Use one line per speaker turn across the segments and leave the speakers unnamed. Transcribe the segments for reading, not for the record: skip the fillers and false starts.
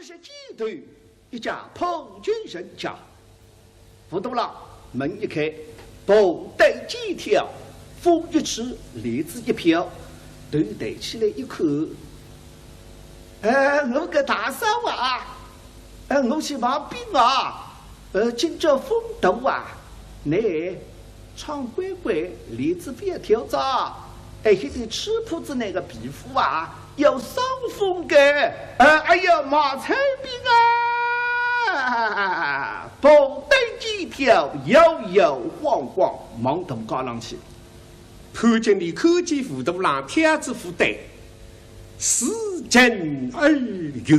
是几对一家彭军人家。胡东郎门一开，布袋几条，风一吹，栗子一飘，头抬起来一看，我个大嫂啊，我去忙兵啊，今朝风大啊，你唱乖乖，栗子别挑早，还得吃铺子那个皮肤啊，要伤风的，哎呀马彩兵啊，布袋几条，摇摇晃晃，忙动高浪去。
看见你看见胡大郎贴子负担，思前而忧，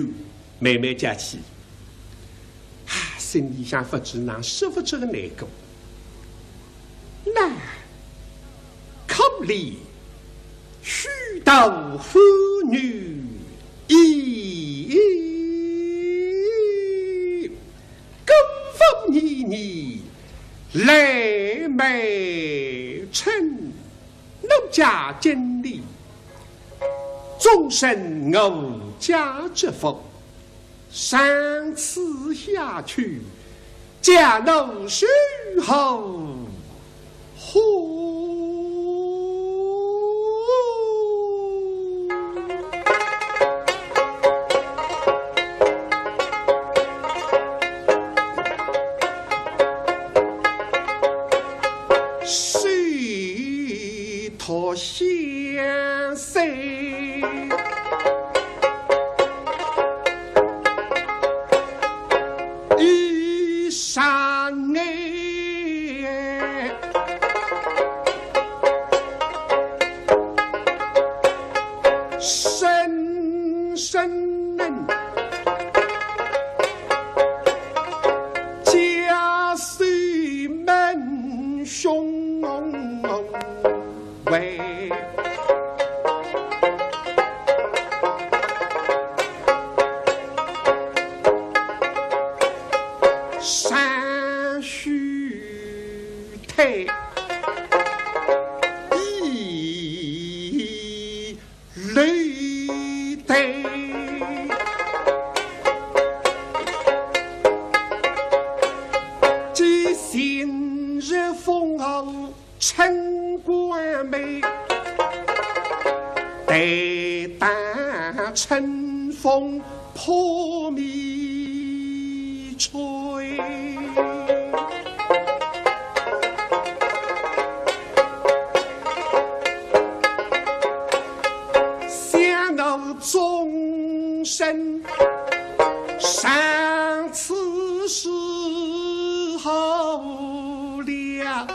慢慢讲起。心里想不知那说不出个难过。那可怜许多妇女一更风年年泪眉沉，奴家经历终身我家之福，上次下去家奴许后谁托相随，一山深深家虽门兄为山须退一泪đầy，即昔日风傲陈冠美，待当春风破迷吹。想到终身上此时候了，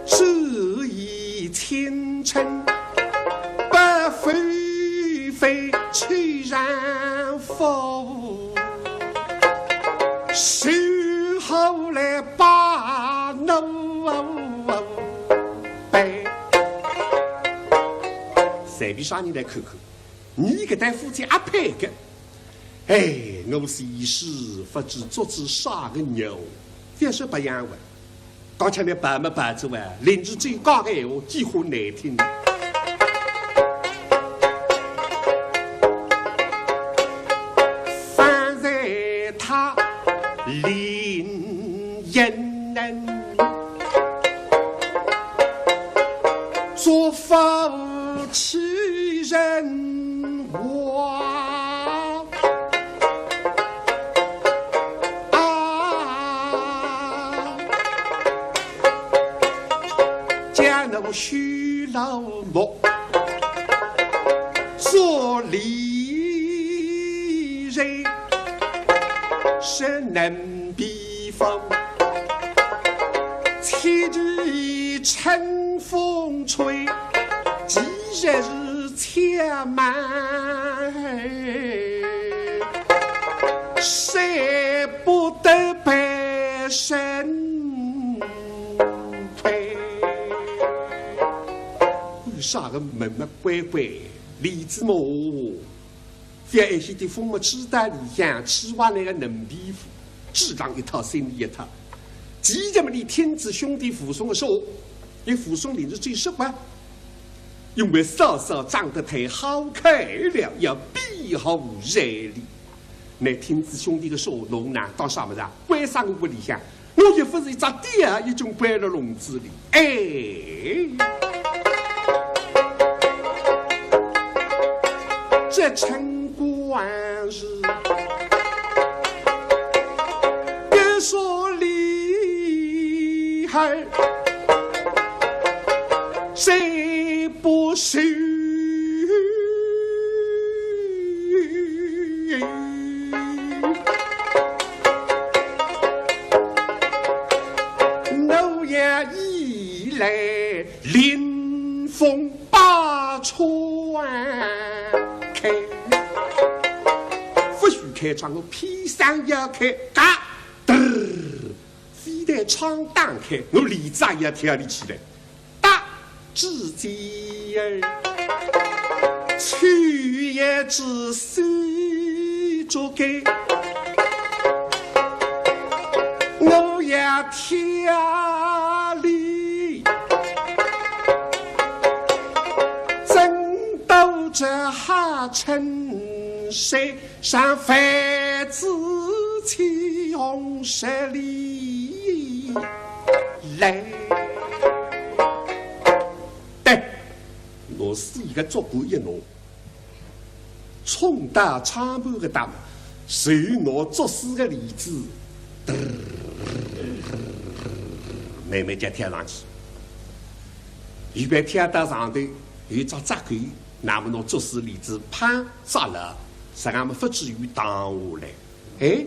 这一前程不非虽然否，是后来把奴背。随便啥人来看看，你搿对夫妻阿配个，我是一时不知足之啥个牛，别说不样话。刚才那白么白子哇，邻居最讲个闲话几乎难听。反在他邻人做夫妻人话家奴许老母做离人是能避风，七日乘风吹，几日且慢，谁不得白身亏？啥个门门乖乖，李子木，非一些的父母知道里向吃完那个能皮肤，智障一套，心里一套。即这么的天子兄弟附送的说，你附送领着最实话。因为嫂嫂长得太好看了，要庇护人里。那听子兄弟的说，侬呢当啥么子啊？关上屋里向，我也不是一只爹，已经关了笼子里。这城关是别说厉害，谁不是？我也一来临风把窗开，不许开窗，我披上要开，嘎嘚，非得窗打开，我李子也跳了起来。自己儿，去也只是做给，我也跳里，争斗着哈成谁上贩子起红色里来。我是一个足够一侬，冲打窗盘的打，受我作死的例子，慢慢就贴上去。预备贴到上头，有只扎口，那么侬作死例子啪砸了，使俺们不至于挡下来。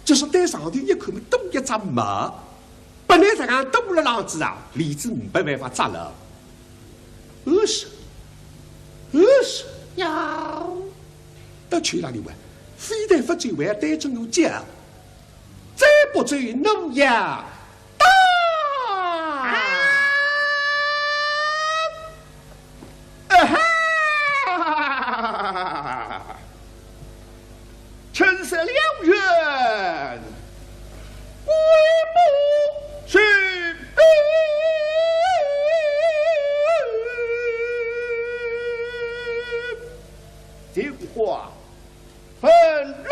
就是在上头一看，多一只毛，本来使俺多了浪子啊，例子没办法砸了。是要到去哪里玩？非得不走完带着我讲，再不走弄呀打！
陈色两人，为母是。电话分律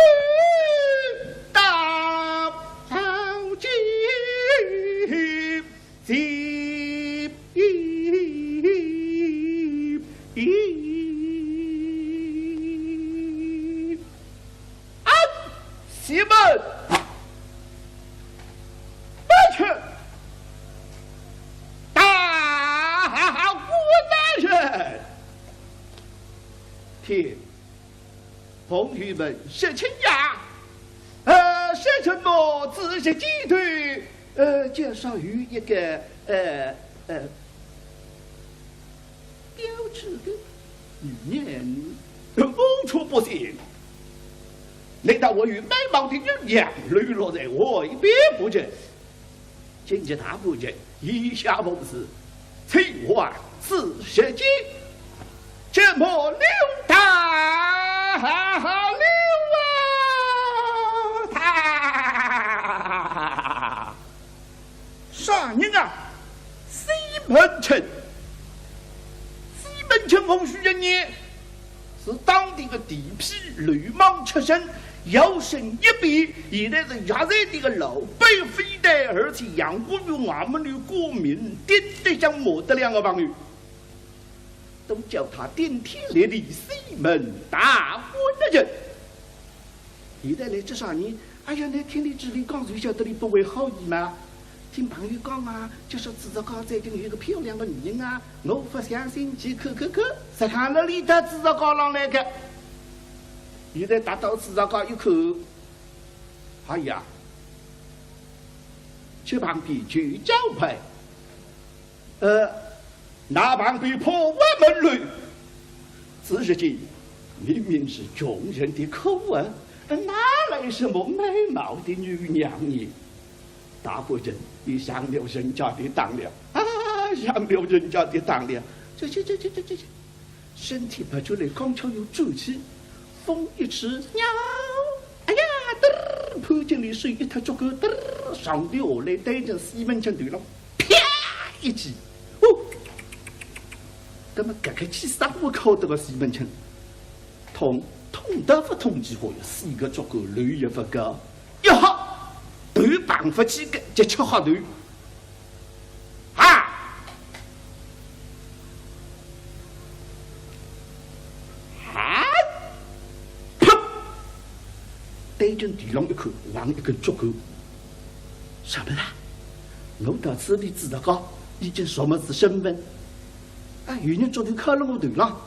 大朝廷急安西门不去大国男人听朋友们是亲呀，是什么仔细记对？介绍于一个标致的女人，无处不行。难道我与美貌的人样沦落在我一边不成？今日大不成，以下谋事，请往四十斤，这么留他。留他！啥人啊？西门庆。西门庆洪须人也，是当地的地痞流氓出身，摇身一变，现在是压在这个老辈非代，而且养活于俺们的国民，点得像没得两个朋友。都叫他顶天立地西门大官的人。现在来这啥人？哎呀，那听你这里讲，谁晓得你不为好意吗？听朋友讲啊，就说制造高在跟有一个漂亮的女人啊，我不相信，去看，实看了里头制造高上来个。现在达到制造高一看，哎呀，这旁边就招牌，那旁边破万门路，此时间明明是穷人的口吻，哪来什么美貌的女娘呢？大伯人也上了人家的当了啊，上了人家的当了，这，身体拔出来，刚巧有主气，风一吹，喵，哎呀，嘚，扑进来水一塌足够，嘚，上的下来对着西门庆对了，啪一击。那么搿个去生活考得个西门庆，痛得不痛几回，四个足够，累也不够，一好头绑不起个，就吃好头啊！砰！对准地上一口，往一根竹竿，什么啦？我到这里知道个，已经什么是身份？啊，有人昨天靠了我头上，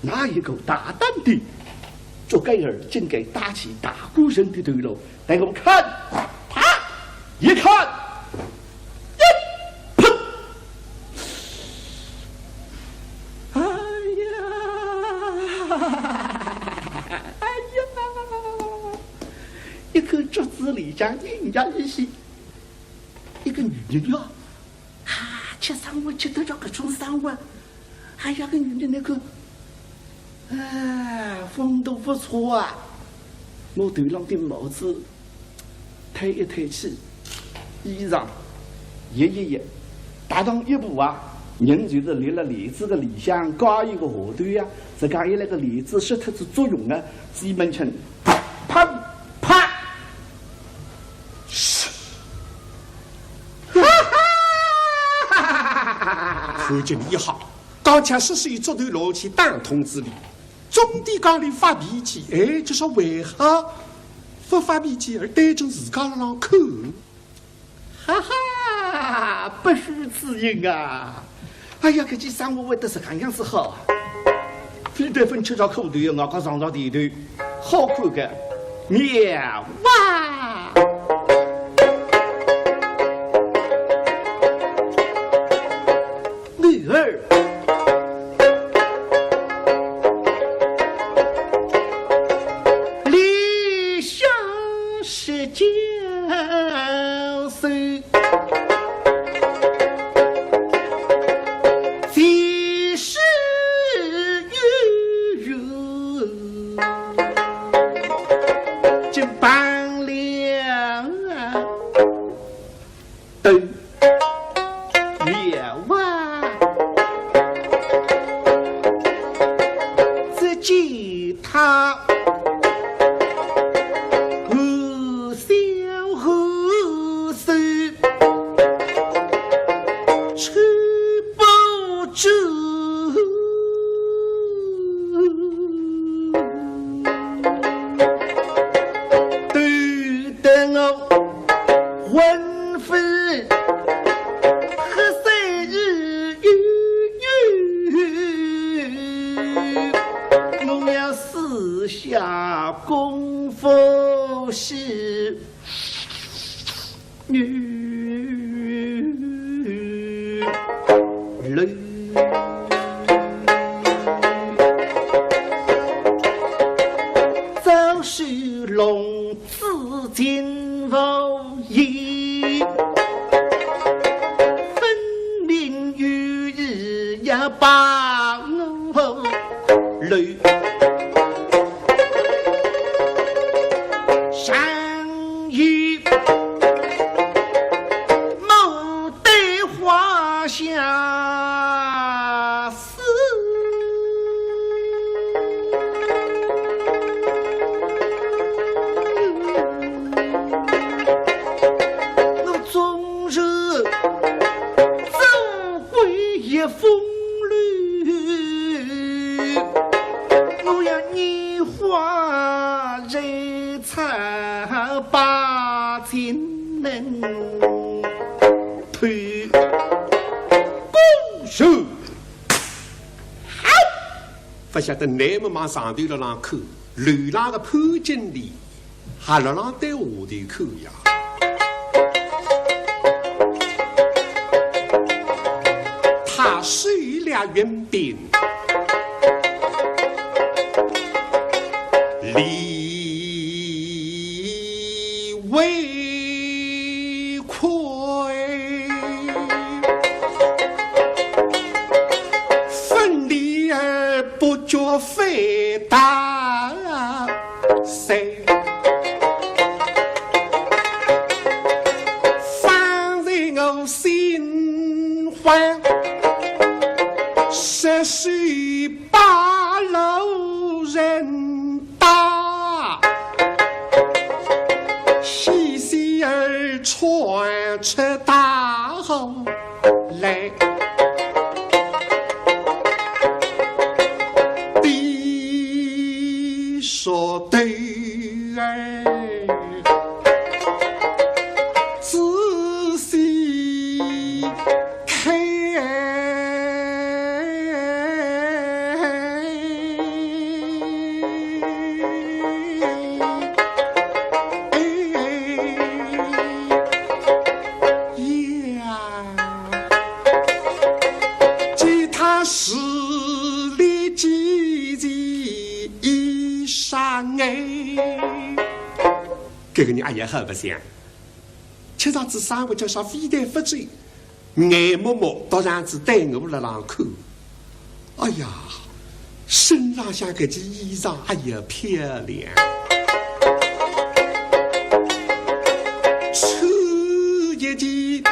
那一个大胆的，捉盖儿竟给打起大鼓声的头颅，带我看，啪，一看，砰！哎呀，哎呀，一口竹子里将人家一些，一个女人呀。吃生活吃得着各种生活，哎呀，个女的那个，哎，风度不错啊！我头上的帽子抬一抬起，衣裳一，打上一步啊，人就是立了帘子的里向高一个下头呀，这讲一那个帘子失脱子作用啊，西门庆啪啪。
看见你好，刚才是捉头落去打通之理，总得讲你发脾气，哎，就说为何不发脾气而对着自家的浪口？
哈哈，不虚此言啊！哎呀，这件生活会得是看样子好，非得分吃着口头，我搞上着地头，好看个妙哇！女儿。理想是江水，即是雨，就半两灯灭亡，只见他功夫是女人，早是龙子金无义，分明与日也把我累。下死，我终日走归一风雨，我要你花人才把情能推。是，好，不晓得那么忙上头了浪口，流浪的潘经理还了浪对下头口呀。他手了圆饼，李为亏。不觉非大谁，放在我心怀，谁
这是八路人打，细细儿传出大后来。地说对儿，仔细看。这个人哎呀，好不像，吃上子生活叫啥非但不醉，眼默默到上子对我了浪看。哎呀，身上像这件衣裳，哎呀漂亮，穿一件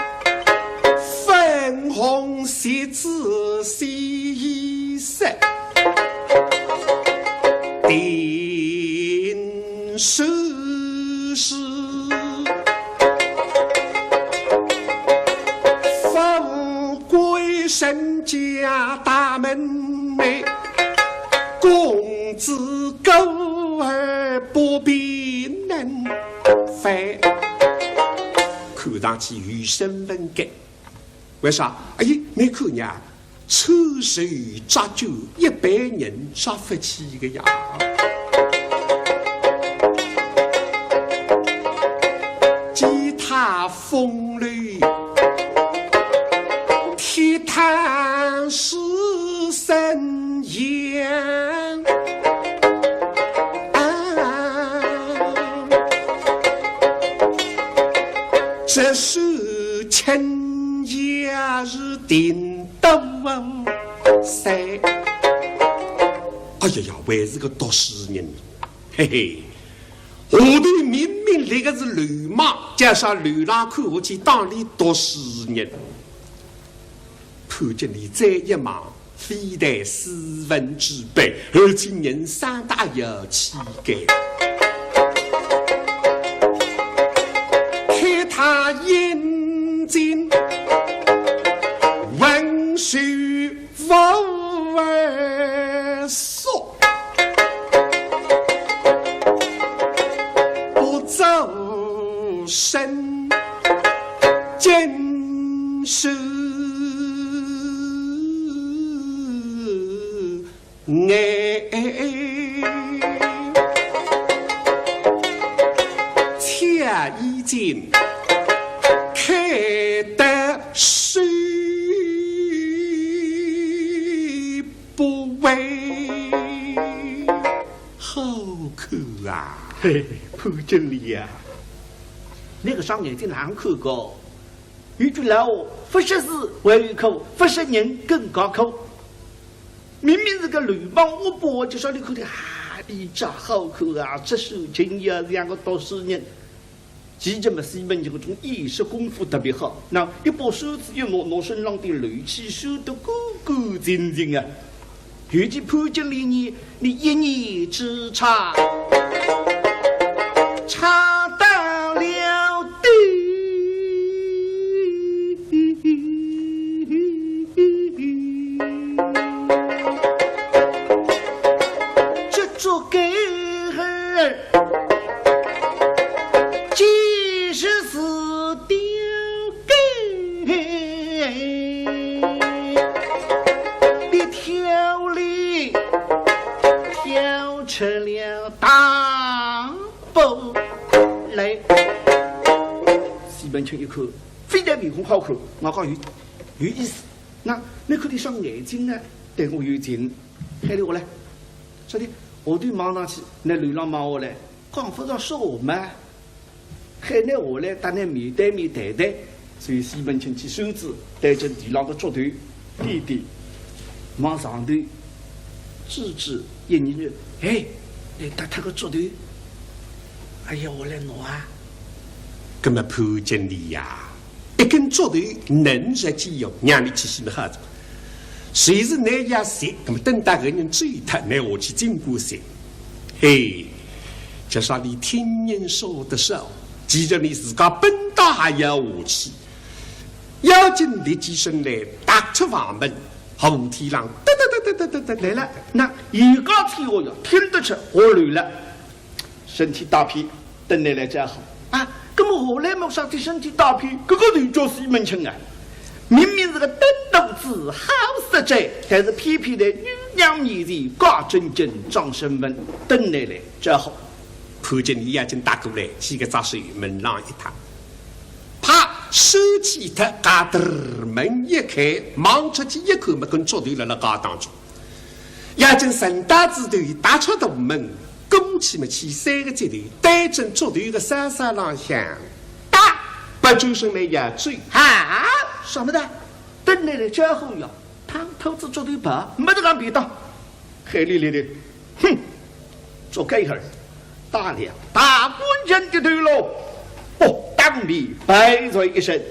粉红鞋子细衣裳。定手是富贵身家大门楣，公子狗儿不必能飞，看上去余生文改。为啥？哎呀，没看呀，抽手抓酒100人抓不起个呀。吉他风雷，铁炭是神烟。这是亲也是顶斗赛。哎呀呀，还是个读书人，嘿嘿。下头明明那个是流氓，加上流浪看下去当里读书人，潘经理再一忙，非但斯文具备，而且人生大有气概。看他眼睛文书无儿说，不走身见手恰已经开得水不为好口啊！
嘿，潘经理呀，那个双眼睛难看过。有句老话，不识字为有口，不识人更高口。明明是个流氓恶霸，就说你看的你这好口啊，这手情呀，两个读书人。其实嘛，西门这个种艺术功夫特别好，那一把手指一拿身上的锐气手得干干净净啊。尤其潘经理你一念之差，差到了底。这做给儿即使死掉给你挑里挑出了大步来。西门庆一看，非但面孔好看，我讲有意思。那你看你双眼睛呢，对我有情。海里我来，说的我对望上去，那流浪望我来，讲不上说我吗？海那我来，打那面对面谈谈，所以西门庆起手指带着地上的竹头，弟弟往上头指一年哎，来打他个竹头，哎呀，我来拿啊！
那么潘经理呀，一根竹头能日几用，让你去洗的好子。谁是那家谁？那么等待个人追他，那我去经过谁？嘿，这是你听人说的少，记着你自个本大还要下去。妖精立起身来，打出房门，后天狼得
来了。那一个天我要听得出我累了，身体大皮，等来才好啊。那么后来莫说的身体大皮，这个人就是一门亲啊。明明是个登斗子好色贼，但是偏偏的女娘面前高真真装身份，等来才好。
看见你眼睛打过来，几个扎水门浪一踏，啪，手起他嘎噔门一开，忙出去一口没跟捉对了那嘎当中，眼睛神大子头打出大门，拱起么起三个接头，带正捉对个沙沙浪向，打不就是那样追
啊？什么的？等来之后呀，汤头子捉对把，没得敢别当，黑哩哩的，哼，做这会儿。大梁大官人的头喽！哦，当面拜罪一声，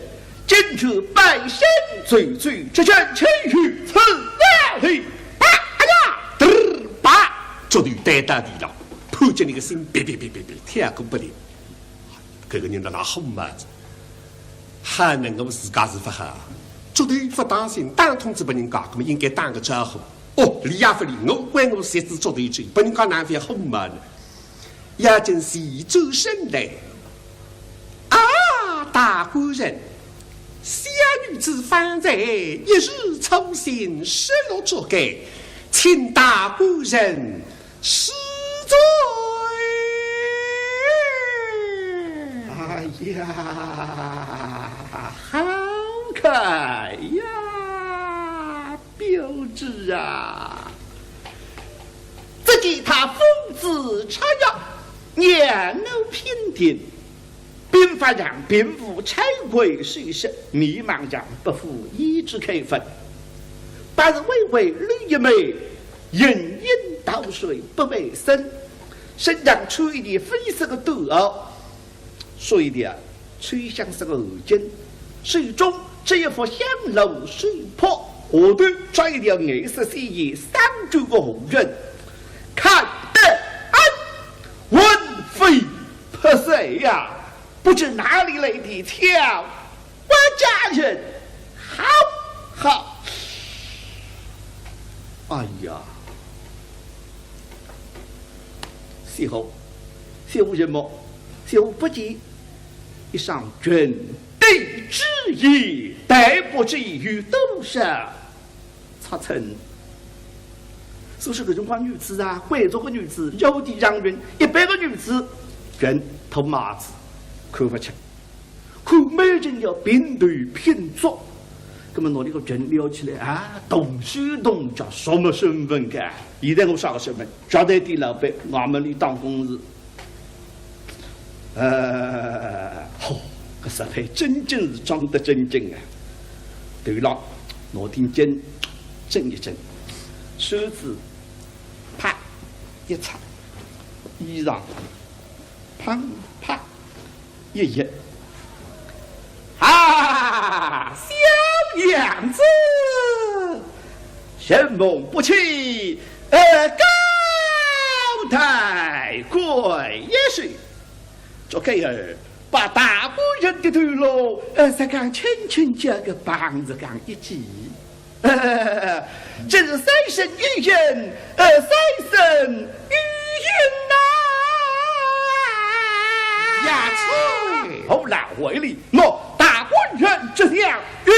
今去百姓罪罪，这阵千去此外去。哎呀，
嘚吧，捉对带大地了，碰见你个心，别，天公不灵。这个人在那红嘛子，还能我自家是不好，捉对不当心，当通知不人讲，我们应该当个招呼。哦，李亚夫里，我管我谁子捉对罪，不人讲难为红嘛呢？要真是周身来啊！大官人，小女子方才一日操心，失落作该，请大官人施罪。
哎呀，好开呀，标志啊！只见他风姿姹耀。年偶嫔殿，兵法上并无采桂水色，迷茫上不负一枝开分。白日微微绿一眉，盈盈倒水不为深。身上穿一件灰色的斗袄，所以的穿像是个耳巾，手中这一副香炉水泡，下端抓一条颜色鲜艳三九个红人，看得闻非不谁呀？不知哪里来的巧，我家人好。哎呀，随后什么？随后不及一上军队之意，待不至于都上擦成。说是个中华女子啊，贵族的女子，有的让人100个女子，人头麻子，看不清，看每人要并队拼作，那么拿这个人聊起来啊，动手动脚，什么身份感？现在我啥个身份？绝对的老板，我们里当公事。这实在真正是装得真正啊！对了，拿点针震一震，手指。啪一擦，衣裳啪啪一掖，啊，小娘子，神梦不弃，高抬贵也是，这个儿把大官人的头颅，才敢轻轻将个棒子杠一击。这是三生一人，三生一人呐！呀，后来回里，我大官人这样与